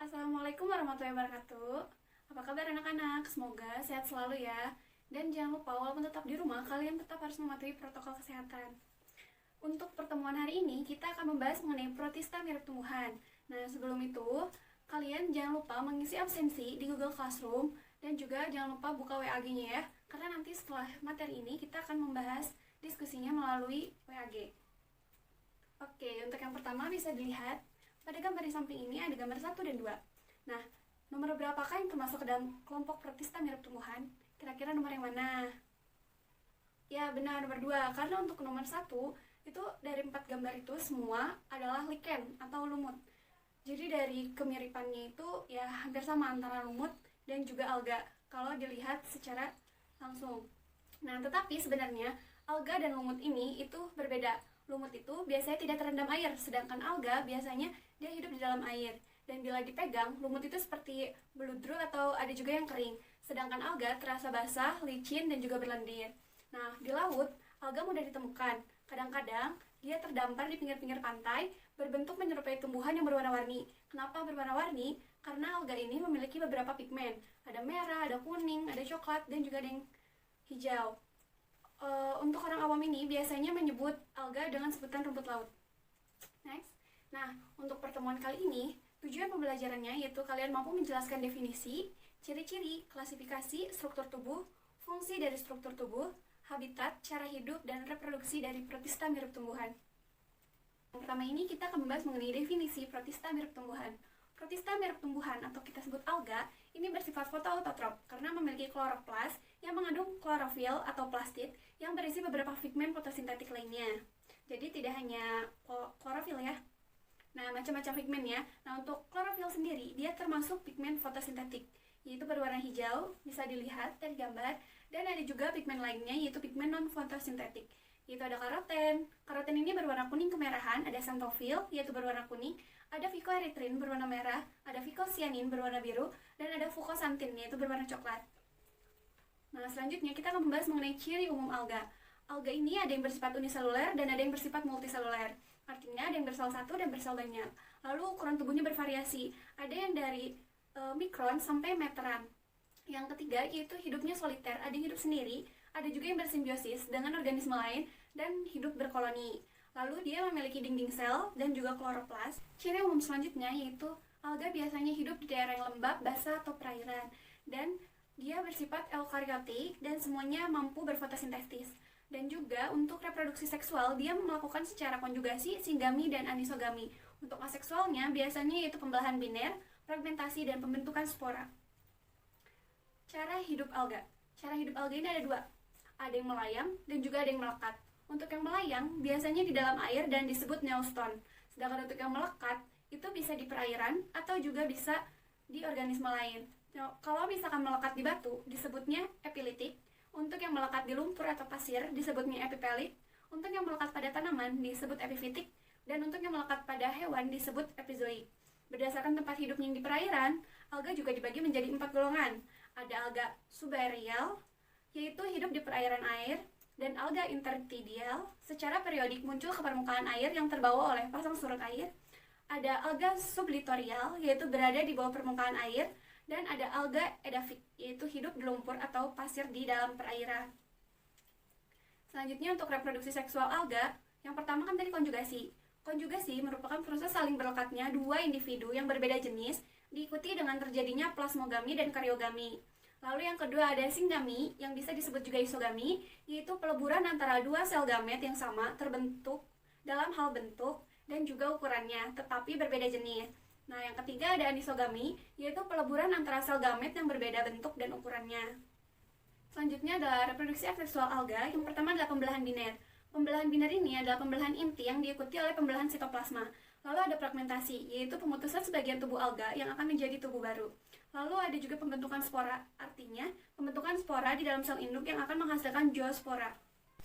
Assalamualaikum warahmatullahi wabarakatuh. Apa kabar anak-anak? Semoga sehat selalu ya. Dan jangan lupa walaupun tetap di rumah, kalian tetap harus mematuhi protokol kesehatan. Untuk pertemuan hari ini, kita akan membahas mengenai protista mirip tumbuhan. Nah, sebelum itu, kalian jangan lupa mengisi absensi di Google Classroom dan juga jangan lupa buka WAG-nya ya. Karena nanti setelah materi ini, kita akan membahas diskusinya melalui WAG. Oke, untuk yang pertama bisa dilihat pada gambar di samping ini ada gambar 1 dan 2. Nah, nomor berapakah yang termasuk ke dalam kelompok protista mirip tumbuhan? Kira-kira nomor yang mana? Ya, benar, nomor 2. Karena untuk nomor 1, itu dari 4 gambar itu semua adalah lichen atau lumut. Jadi dari kemiripannya itu ya hampir sama antara lumut dan juga alga kalau dilihat secara langsung. Nah, tetapi sebenarnya alga dan lumut ini itu berbeda. Lumut itu biasanya tidak terendam air, sedangkan alga biasanya dia hidup di dalam air. Dan bila dipegang, lumut itu seperti beludru atau ada juga yang kering. Sedangkan alga terasa basah, licin, dan juga berlendir. Nah, di laut, alga mudah ditemukan. Kadang-kadang, dia terdampar di pinggir-pinggir pantai, berbentuk menyerupai tumbuhan yang berwarna-warni. Kenapa berwarna-warni? Karena alga ini memiliki beberapa pigmen. Ada merah, ada kuning, ada coklat, dan juga ada yang hijau. Untuk orang awam ini biasanya menyebut alga dengan sebutan rumput laut. Next. Nah, untuk pertemuan kali ini, tujuan pembelajarannya yaitu kalian mampu menjelaskan definisi, ciri-ciri, klasifikasi, struktur tubuh, fungsi dari struktur tubuh, habitat, cara hidup, dan reproduksi dari protista mirip tumbuhan. Yang pertama ini kita akan membahas mengenai definisi protista mirip tumbuhan. Protista mirip tumbuhan atau kita sebut alga ini bersifat fotoautotrop karena memiliki kloroplas yang mengandung klorofil atau plastid yang berisi beberapa pigmen fotosintetik lainnya. Jadi tidak hanya klorofil ya. Nah, macam-macam pigmennya. Nah, untuk klorofil sendiri dia termasuk pigmen fotosintetik, yaitu berwarna hijau, bisa dilihat dari gambar, dan ada juga pigmen lainnya yaitu pigmen non fotosintetik. Yaitu ada karoten. Karoten ini berwarna kuning kemerahan, ada xanthofil yaitu berwarna kuning, ada phycoerythrin berwarna merah, ada phycocyanin berwarna biru, dan ada fucoxanthin yaitu berwarna coklat. Nah, selanjutnya kita akan membahas mengenai ciri umum alga. Alga ini ada yang bersifat uniseluler dan ada yang bersifat multiseluler. Artinya ada yang bersel satu dan bersel banyak. Lalu ukuran tubuhnya bervariasi. Ada yang dari mikron sampai meteran. Yang ketiga yaitu hidupnya soliter, ada yang hidup sendiri, ada juga yang bersimbiosis dengan organisme lain dan hidup berkoloni. Lalu dia memiliki dinding sel dan juga kloroplas. Ciri umum selanjutnya yaitu alga biasanya hidup di daerah yang lembab, basah, atau perairan. Dan dia bersifat eukariotik dan semuanya mampu berfotosintesis. Dan juga untuk reproduksi seksual dia melakukan secara konjugasi, singami, dan anisogami. Untuk aseksualnya biasanya yaitu pembelahan biner, fragmentasi, dan pembentukan spora. Cara hidup alga. Cara hidup alga ini ada 2. Ada yang melayang dan juga ada yang melekat. Untuk yang melayang biasanya di dalam air dan disebut neoston. Sedangkan untuk yang melekat itu bisa di perairan atau juga bisa di organisme lain. Nah, kalau misalkan melekat di batu disebutnya epilitik. Untuk yang melekat di lumpur atau pasir disebutnya epipelit. Untuk yang melekat pada tanaman disebut epifitik. Dan untuk yang melekat pada hewan disebut epizoik. Berdasarkan tempat hidupnya yang di perairan, alga juga dibagi menjadi 4 golongan. Ada alga subaerial, yaitu hidup di perairan air, dan alga intertidial, secara periodik muncul ke permukaan air yang terbawa oleh pasang surut air. Ada alga sublitorial, yaitu berada di bawah permukaan air, dan ada alga edafik, yaitu hidup di lumpur atau pasir di dalam perairan. Selanjutnya untuk reproduksi seksual alga, yang pertama kan tadi konjugasi. Konjugasi merupakan proses saling berlekatnya 2 individu yang berbeda jenis, diikuti dengan terjadinya plasmogami dan karyogami. Lalu yang kedua ada singami, yang bisa disebut juga isogami, yaitu peleburan antara 2 sel gamet yang sama terbentuk dalam hal bentuk dan juga ukurannya, tetapi berbeda jenis. Nah, yang ketiga ada anisogami, yaitu peleburan antara sel gamet yang berbeda bentuk dan ukurannya. Selanjutnya adalah reproduksi aseksual alga. Yang pertama adalah pembelahan biner. Pembelahan biner ini adalah pembelahan inti yang diikuti oleh pembelahan sitoplasma. Lalu ada fragmentasi, yaitu pemutusan sebagian tubuh alga yang akan menjadi tubuh baru. Lalu ada juga pembentukan spora, artinya pembentukan spora di dalam sel induk yang akan menghasilkan zoospora.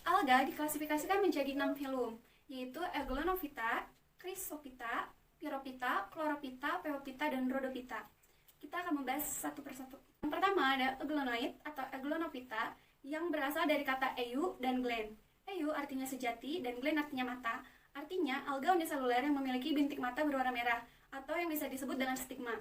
Alga diklasifikasikan menjadi 6 filum, yaitu Euglenovita, Chrysophyta, Pyrophyta, Chlorophyta, Phaeophyta, dan Rhodophyta. Kita akan membahas satu persatu. Yang pertama ada Euglonoid atau Euglenovita yang berasal dari kata eu dan glen. Eu artinya sejati dan glen artinya mata. Artinya alga uniseluler yang memiliki bintik mata berwarna merah atau yang bisa disebut dengan stigma.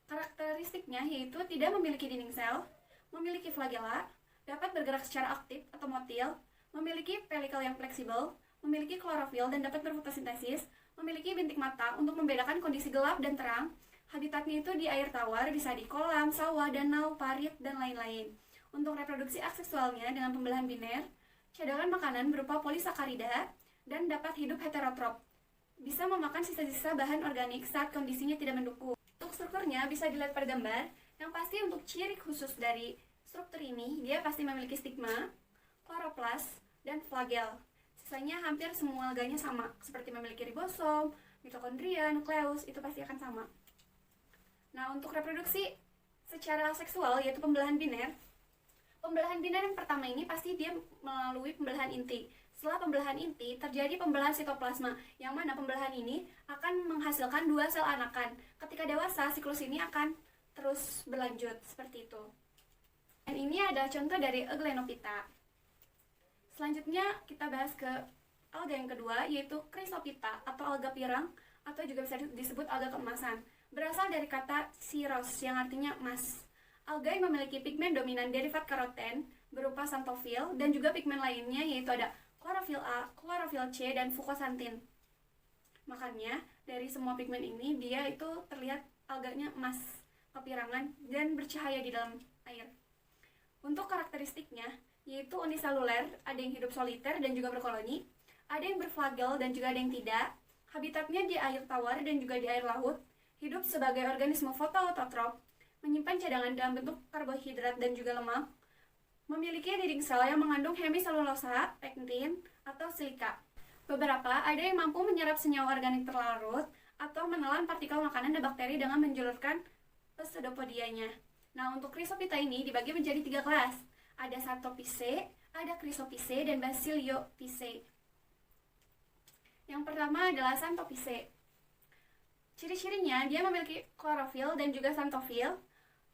Karakteristiknya yaitu tidak memiliki dinding sel, memiliki flagella, dapat bergerak secara aktif atau motil, memiliki pelikel yang fleksibel, memiliki klorofil dan dapat berfotosintesis, memiliki bintik mata untuk membedakan kondisi gelap dan terang. Habitatnya itu di air tawar, bisa di kolam, sawah, danau, parit, dan lain-lain. Untuk reproduksi aseksualnya dengan pembelahan biner, cadangan makanan berupa polisakarida, dan dapat hidup heterotrop. Bisa memakan sisa-sisa bahan organik saat kondisinya tidak mendukung. Untuk strukturnya bisa dilihat pada gambar. Yang pasti untuk ciri khusus dari struktur ini, dia pasti memiliki stigma, kloroplas, dan flagel. Sisanya hampir semua alganya sama, seperti memiliki ribosom, mitokondria, nukleus, itu pasti akan sama. Nah, untuk reproduksi secara seksual, yaitu pembelahan biner yang pertama ini pasti dia melalui pembelahan inti. Setelah pembelahan inti, terjadi pembelahan sitoplasma, yang mana pembelahan ini akan menghasilkan 2 sel anakan. Ketika dewasa, siklus ini akan terus berlanjut, seperti itu. Dan ini ada contoh dari Euglenovita. Selanjutnya kita bahas ke alga yang kedua, yaitu Chrysophyta atau alga pirang, atau juga bisa disebut alga keemasan. Berasal dari kata siros yang artinya emas. Alga yang memiliki pigmen dominan derivat karoten berupa xanthophyll dan juga pigmen lainnya, yaitu ada klorofil A, klorofil C, dan fukosantin. Makanya dari semua pigmen ini dia itu terlihat alganya emas, kepirangan, dan bercahaya di dalam air. Untuk karakteristiknya yaitu uniseluler, ada yang hidup soliter dan juga berkoloni, ada yang berflagel dan juga ada yang tidak. Habitatnya di air tawar dan juga di air laut, hidup sebagai organisme fotoautotrop, menyimpan cadangan dalam bentuk karbohidrat dan juga lemak, memiliki dinding sel yang mengandung hemiselulosa, pektin, atau silika. Beberapa ada yang mampu menyerap senyawa organik terlarut atau menelan partikel makanan dan bakteri dengan menjulurkan pseudopodianya. Nah, untuk Chrysophyta ini dibagi menjadi 3 kelas. Ada Xanthophyce, ada Chrysophyce, dan Basidiophyce. Yang pertama adalah Xanthophyce. Ciri-cirinya dia memiliki klorofil dan juga xanthophyll,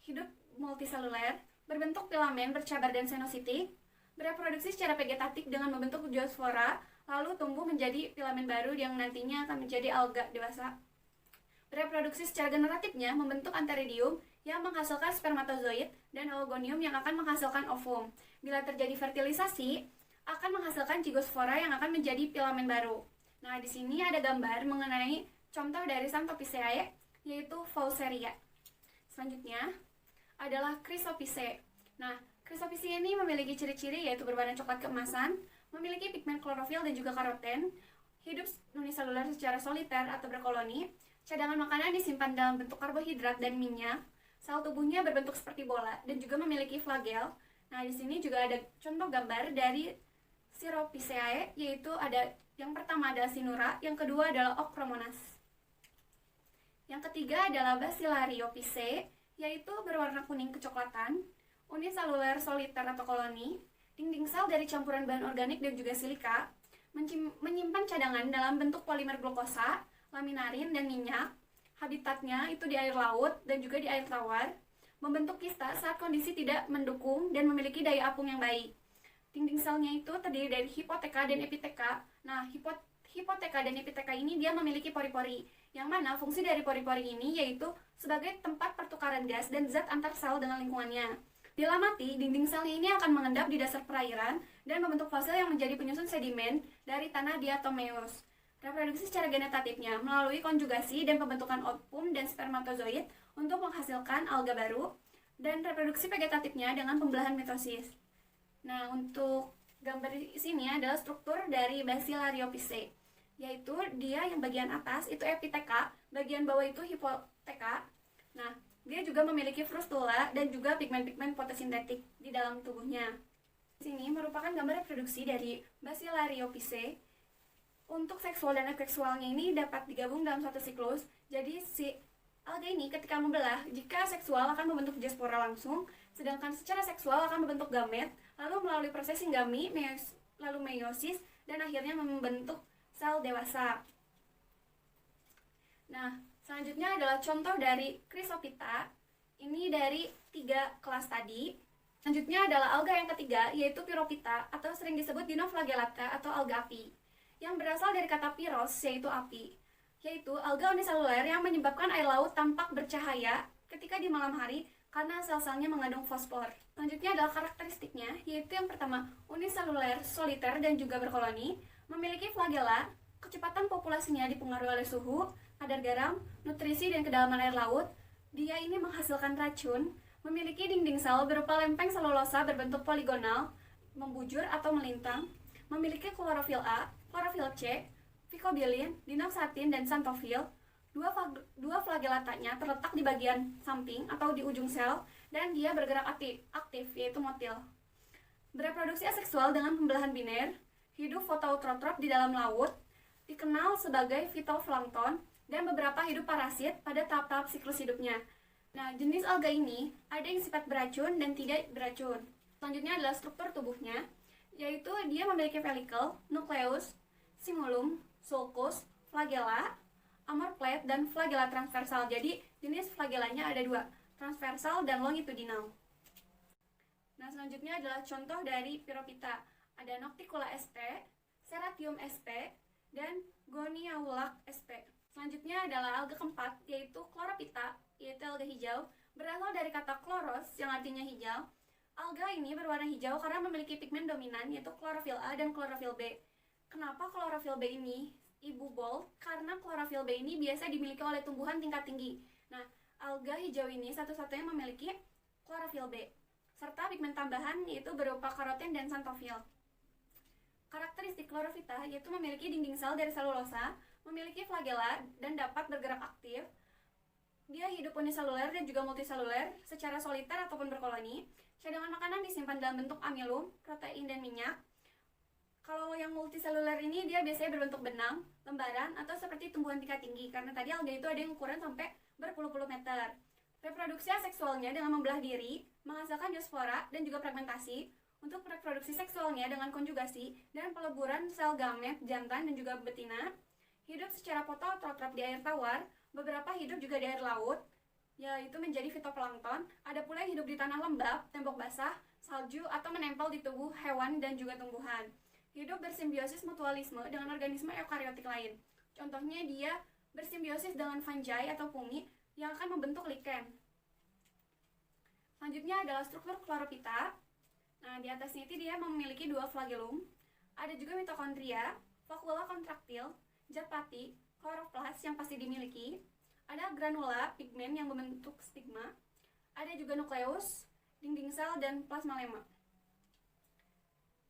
hidup multiseluler, berbentuk filamen bercabar dan senositik, bereproduksi secara vegetatif dengan membentuk zoospora, lalu tumbuh menjadi filamen baru yang nantinya akan menjadi alga dewasa. Reproduksi secara generatifnya membentuk antheridium yang menghasilkan spermatozoid dan oogonium yang akan menghasilkan ovum. Bila terjadi fertilisasi, akan menghasilkan zygospora yang akan menjadi filamen baru. Nah, di sini ada gambar mengenai contoh dari Xanthophyceae, yaitu Vauceria. Selanjutnya adalah Chrysophyce. Nah, Chrysophyce ini memiliki ciri-ciri yaitu berwarna coklat keemasan, memiliki pigmen klorofil dan juga karoten, hidup uniseluler secara soliter atau berkoloni, cadangan makanan disimpan dalam bentuk karbohidrat dan minyak, sel tubuhnya berbentuk seperti bola dan juga memiliki flagel. Nah, di sini juga ada contoh gambar dari Chirophyceae, yaitu ada yang pertama adalah Sinura, yang kedua adalah Ochromonas. Yang ketiga adalah Basidiophyce, yaitu berwarna kuning kecoklatan, uniseluler soliter atau koloni, dinding sel dari campuran bahan organik dan juga silika, menyimpan cadangan dalam bentuk polimer glukosa, laminarin, dan minyak. Habitatnya itu di air laut dan juga di air tawar, membentuk kista saat kondisi tidak mendukung dan memiliki daya apung yang baik. Dinding selnya itu terdiri dari hipoteka dan epiteka. Nah, hipoteka dan epiteka ini dia memiliki pori-pori, yang mana fungsi dari pori-pori ini yaitu sebagai tempat pertukaran gas dan zat antar sel dengan lingkungannya. Bila mati, dinding selnya ini akan mengendap di dasar perairan dan membentuk fosil yang menjadi penyusun sedimen dari tanah diatomeus. Reproduksi secara genetatifnya melalui konjugasi dan pembentukan ovum dan spermatozoid untuk menghasilkan alga baru, dan reproduksi vegetatifnya dengan pembelahan mitosis. Nah, untuk gambar di sini adalah struktur dari Basidiophyce, yaitu dia yang bagian atas itu epiteka, bagian bawah itu hipoteka. Nah, dia juga memiliki frustula dan juga pigmen-pigmen fotosintetik di dalam tubuhnya. Di sini merupakan gambar reproduksi dari Basidiophyce. Untuk seksual dan aseksualnya ini dapat digabung dalam satu siklus. Jadi si alga ini ketika membelah, jika seksual akan membentuk zoospora langsung, Sedangkan secara seksual akan membentuk gamet, lalu melalui proses singgami, lalu meiosis, dan akhirnya membentuk sel dewasa. Nah, selanjutnya adalah contoh dari Chrysophyta. Ini dari 3 kelas tadi. Selanjutnya adalah alga yang ketiga, yaitu Pyrophyta atau sering disebut Dinoflagellata atau alga api, yang berasal dari kata pyros, yaitu api, yaitu alga uniseluler yang menyebabkan air laut tampak bercahaya ketika di malam hari karena sel-selnya mengandung fosfor. Selanjutnya adalah karakteristiknya, yaitu yang pertama, uniseluler, soliter, dan juga berkoloni, memiliki flagella, kecepatan populasinya dipengaruhi oleh suhu, kadar garam, nutrisi, dan kedalaman air laut. Dia ini menghasilkan racun, memiliki dinding sel berupa lempeng selulosa berbentuk poligonal, membujur atau melintang, memiliki klorofil A, klorofil C, vicobilin, dinoxatin, dan xanthofil. Dua flagellatanya terletak di bagian samping atau di ujung sel, dan dia bergerak aktif, yaitu motil. Bereproduksi aseksual dengan pembelahan biner, hidup fotoautotrop di dalam laut, dikenal sebagai fitoplankton, dan beberapa hidup parasit pada tahap-tahap siklus hidupnya. Nah, jenis alga ini ada yang sifat beracun dan tidak beracun. Selanjutnya adalah struktur tubuhnya, yaitu dia memiliki velikel, nukleus, simulum, sulcus, flagella, amor plate, dan flagella transversal. Jadi, jenis flagellanya ada 2, transversal dan longitudinal. Nah, selanjutnya adalah contoh dari Pyrophyta. Ada Nocticula sp, Serratium sp, dan Goniaulac sp. Selanjutnya adalah alga keempat, yaitu Chlorophyta, yaitu alga hijau, berasal dari kata chloros yang artinya hijau. Alga ini berwarna hijau karena memiliki pigmen dominan, yaitu klorofil A dan klorofil B. Kenapa klorofil B ini ibu bold? Karena klorofil B ini biasa dimiliki oleh tumbuhan tingkat tinggi. Nah, alga hijau ini satu-satunya memiliki klorofil B, serta pigmen tambahan yaitu berupa karoten dan xanthofil. Karakteristik Chlorophyta yaitu memiliki dinding sel dari selulosa, memiliki flagella, dan dapat bergerak aktif. Dia hidup uniseluler dan juga multiseluler secara soliter ataupun berkoloni. Cadangan makanan disimpan dalam bentuk amilum, protein, dan minyak. Kalau yang multiseluler ini dia biasanya berbentuk benang, lembaran, atau seperti tumbuhan tingkat tinggi, karena tadi alga itu ada yang ukuran sampai berpuluh-puluh meter. Reproduksi aseksualnya dengan membelah diri, menghasilkan diospora dan juga fragmentasi. Untuk reproduksi seksualnya dengan konjugasi dan peleburan sel gamet jantan dan juga betina. Hidup secara fotoautotrop di air tawar, beberapa hidup juga di air laut, yaitu menjadi fitoplankton. Ada pula yang hidup di tanah lembab, tembok basah, salju, atau menempel di tubuh hewan dan juga tumbuhan. Hidup bersimbiosis mutualisme dengan organisme eukariotik lain. Contohnya dia bersimbiosis dengan fungi atau fungi yang akan membentuk lichen. Selanjutnya adalah struktur Chlorophyta. Nah, di atasnya itu dia memiliki 2 flagellum. Ada juga mitokondria, vakuola kontraktil, zat pati, kloroplas yang pasti dimiliki. Ada granula, pigmen yang membentuk stigma. Ada juga nukleus, dinding sel, dan plasmalema.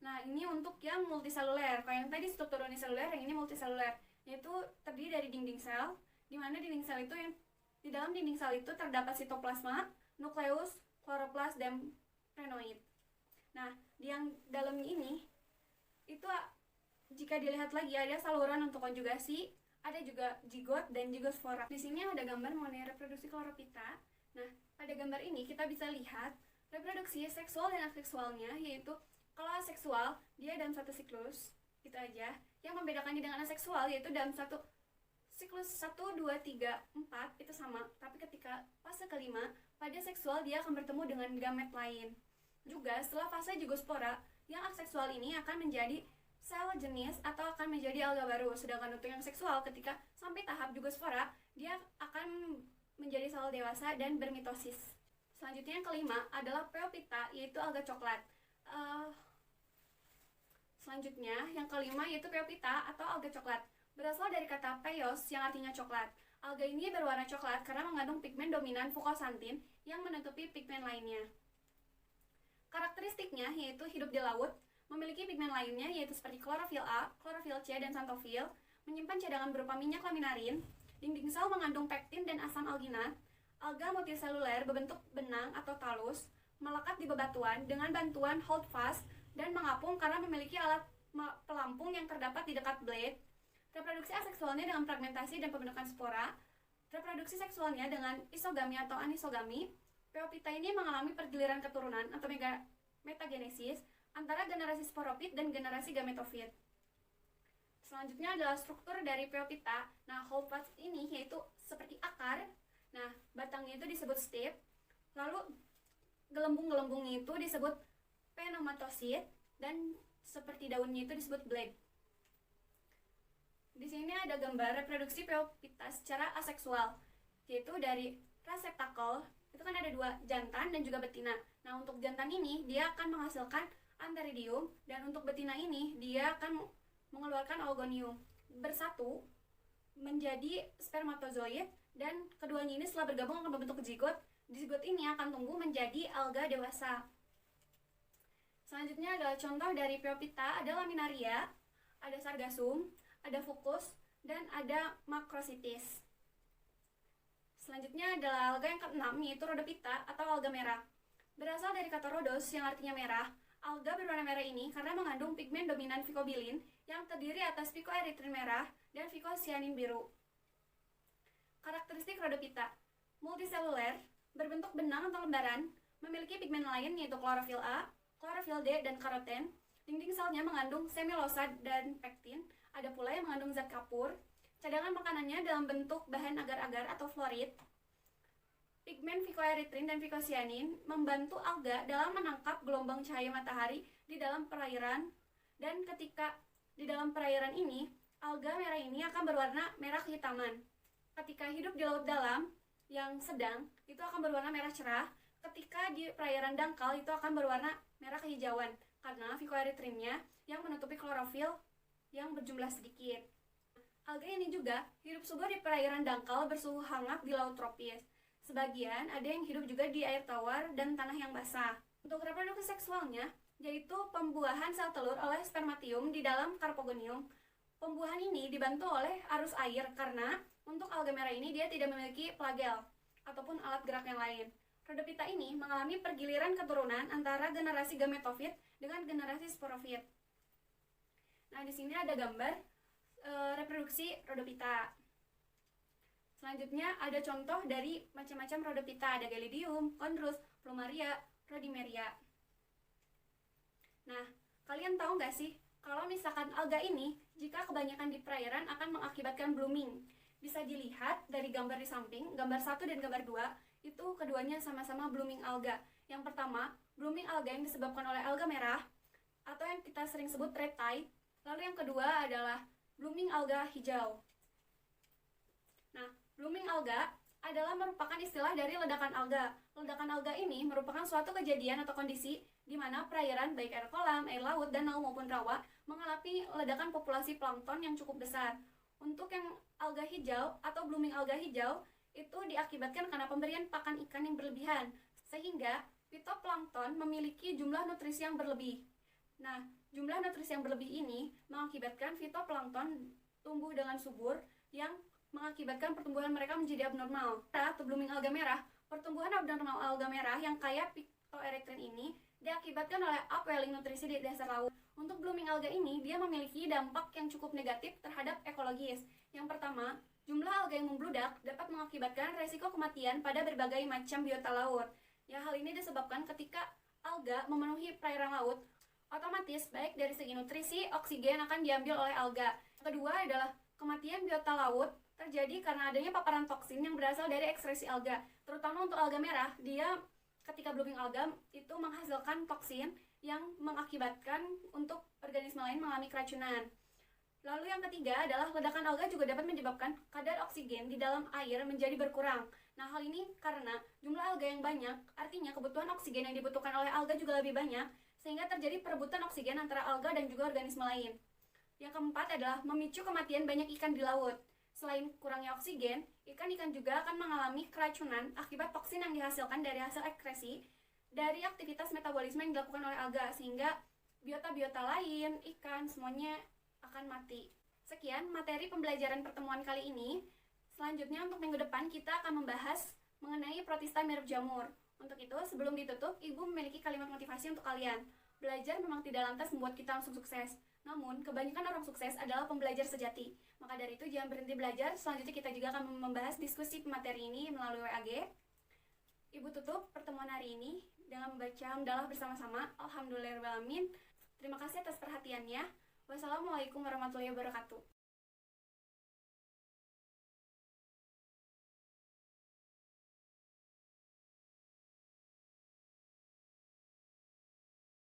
Nah, ini untuk yang multiseluler. Kalau yang tadi struktur uniseluler, yang ini multiseluler, yaitu terdiri dari dinding sel, di mana dinding sel itu yang di dalam dinding sel itu terdapat sitoplasma, nukleus, kloroplas, dan phrenoid. Nah, di yang dalamnya ini itu jika dilihat lagi ada saluran untuk konjugasi, ada juga zigot dan juga spora. Di sini ada gambar mengenai reproduksi Chlorophyta. Nah, pada gambar ini kita bisa lihat reproduksi seksual dan aseksualnya, yaitu kalau aseksual dia dalam satu siklus, itu aja. Yang membedakannya dengan aseksual yaitu dalam satu siklus 1, 2, 3, 4 itu sama, tapi ketika fase kelima, pada seksual dia akan bertemu dengan gamet lain. Juga setelah fase zigospora, yang aseksual ini akan menjadi sel jenis atau akan menjadi alga baru. Sedangkan untuk yang seksual ketika sampai tahap zigospora, dia akan menjadi sel dewasa dan bermitosis. Selanjutnya yang kelima adalah Pyrophyta, yaitu alga coklat. Selanjutnya yang kelima yaitu Pyrophyta atau alga coklat. Berasal dari kata peios yang artinya coklat. Alga ini berwarna coklat karena mengandung pigmen dominan fukosantin yang menutupi pigmen lainnya. Karakteristiknya yaitu hidup di laut, memiliki pigmen lainnya yaitu seperti klorofil A, klorofil C, dan xanthofil, menyimpan cadangan berupa minyak laminarin, dinding sel mengandung pektin dan asam alginat, alga multiseluler berbentuk benang atau talus, melekat di bebatuan dengan bantuan holdfast dan mengapung karena memiliki alat pelampung yang terdapat di dekat blade. Reproduksi aseksualnya dengan fragmentasi dan pembentukan spora. Reproduksi seksualnya dengan isogami atau anisogami. Pheophyta ini mengalami pergiliran keturunan atau metagenesis antara generasi sporopit dan generasi gametofit. Selanjutnya adalah struktur dari Pheophyta. Nah, whole plants ini yaitu seperti akar. Nah, batangnya itu disebut stipe. Lalu gelembung-gelembungnya itu disebut pneumatocyte dan seperti daunnya itu disebut blade. Di sini ada gambar reproduksi Pheophyta secara aseksual, yaitu dari reseptakel. Itu kan ada 2, jantan dan juga betina. Nah, untuk jantan ini dia akan menghasilkan antheridium dan untuk betina ini dia akan mengeluarkan oogonium, bersatu menjadi spermatozoid, dan keduanya ini setelah bergabung akan membentuk zigot. Zigot ini akan tumbuh menjadi alga dewasa. Selanjutnya adalah contoh dari Pheophyta, ada laminaria, ada sargassum, ada fucus, dan ada macrocystis. Selanjutnya adalah alga yang keenam, yaitu rhodophyta atau alga merah. Berasal dari kata rhodos yang artinya merah. Alga berwarna merah ini karena mengandung pigmen dominan phycobilin yang terdiri atas phycoerythrin merah dan phycocyanin biru. Karakteristik rhodophyta: multiseluler, berbentuk benang atau lembaran, memiliki pigmen lain yaitu klorofil A, klorofil D, dan karoten. Dinding selnya mengandung semilosa dan pektin. Ada pula yang mengandung zat kapur. Cadangan makanannya dalam bentuk bahan agar-agar atau florid. Pigmen phycoerythrin dan phycocyanin membantu alga dalam menangkap gelombang cahaya matahari di dalam perairan, dan ketika di dalam perairan ini, alga merah ini akan berwarna merah kehitaman. Ketika hidup di laut dalam yang sedang, itu akan berwarna merah cerah. Ketika di perairan dangkal, itu akan berwarna merah kehijauan karena phycoerythrinnya yang menutupi klorofil yang berjumlah sedikit. Alga ini juga hidup subur di perairan dangkal bersuhu hangat di laut tropis. Sebagian ada yang hidup juga di air tawar dan tanah yang basah. Untuk reproduksi seksualnya, yaitu pembuahan sel telur oleh spermatium di dalam carpogonium. Pembuahan ini dibantu oleh arus air karena untuk alga merah ini dia tidak memiliki flagel ataupun alat gerak yang lain. Rhodophyta ini mengalami pergiliran keturunan antara generasi gametofit dengan generasi sporofit. Nah, di sini ada gambar reproduksi Rhodophyta. Selanjutnya ada contoh dari macam-macam Rhodophyta, ada Gelidium, Chondrus, Plumaria, Rhodimeria. Nah, kalian tahu nggak sih kalau misalkan alga ini jika kebanyakan di perairan akan mengakibatkan blooming? Bisa dilihat dari gambar di samping, gambar 1 dan gambar 2, itu keduanya sama-sama blooming alga. Yang pertama, blooming alga yang disebabkan oleh alga merah atau yang kita sering sebut red tide. Lalu yang kedua adalah blooming alga hijau. Nah, blooming alga adalah merupakan istilah dari ledakan alga. Ledakan alga ini merupakan suatu kejadian atau kondisi di mana perairan baik air kolam, air laut, danau maupun rawa mengalami ledakan populasi plankton yang cukup besar. Untuk yang alga hijau atau blooming alga hijau itu diakibatkan karena pemberian pakan ikan yang berlebihan, sehingga fitoplankton memiliki jumlah nutrisi yang berlebih. Nah, jumlah nutrisi yang berlebih ini mengakibatkan fitoplankton tumbuh dengan subur yang mengakibatkan pertumbuhan mereka menjadi abnormal. Atau blooming alga merah, pertumbuhan abnormal alga merah yang kaya phycoerythrin ini diakibatkan oleh upwelling nutrisi di dasar laut. Untuk blooming alga ini, dia memiliki dampak yang cukup negatif terhadap ekologis. Yang pertama, jumlah alga yang membludak dapat mengakibatkan resiko kematian pada berbagai macam biota laut. Ya, hal ini disebabkan ketika alga memenuhi perairan laut, otomatis baik dari segi nutrisi, oksigen akan diambil oleh alga. Kedua adalah kematian biota laut terjadi karena adanya paparan toksin yang berasal dari ekskresi alga. Terutama untuk alga merah, dia ketika blooming alga itu menghasilkan toksin yang mengakibatkan untuk organisme lain mengalami keracunan. Lalu yang ketiga adalah ledakan alga juga dapat menyebabkan kadar oksigen di dalam air menjadi berkurang. Nah, hal ini karena jumlah alga yang banyak, artinya kebutuhan oksigen yang dibutuhkan oleh alga juga lebih banyak, sehingga terjadi perebutan oksigen antara alga dan juga organisme lain. Yang keempat adalah memicu kematian banyak ikan di laut. Selain kurangnya oksigen, ikan-ikan juga akan mengalami keracunan akibat toksin yang dihasilkan dari hasil ekskresi dari aktivitas metabolisme yang dilakukan oleh alga, sehingga biota-biota lain, ikan, semuanya akan mati. Sekian materi pembelajaran pertemuan kali ini. Selanjutnya untuk minggu depan kita akan membahas mengenai protista mirip jamur. Untuk itu, sebelum ditutup, Ibu memiliki kalimat motivasi untuk kalian. Belajar memang tidak lantas membuat kita langsung sukses. Namun, kebanyakan orang sukses adalah pembelajar sejati. Maka dari itu, jangan berhenti belajar. Selanjutnya kita juga akan membahas diskusi materi ini melalui WAG. Ibu tutup pertemuan hari ini dengan membaca hamdalah bersama-sama. Alhamdulillahirrahmanirrahim. Terima kasih atas perhatiannya. Wassalamualaikum warahmatullahi wabarakatuh.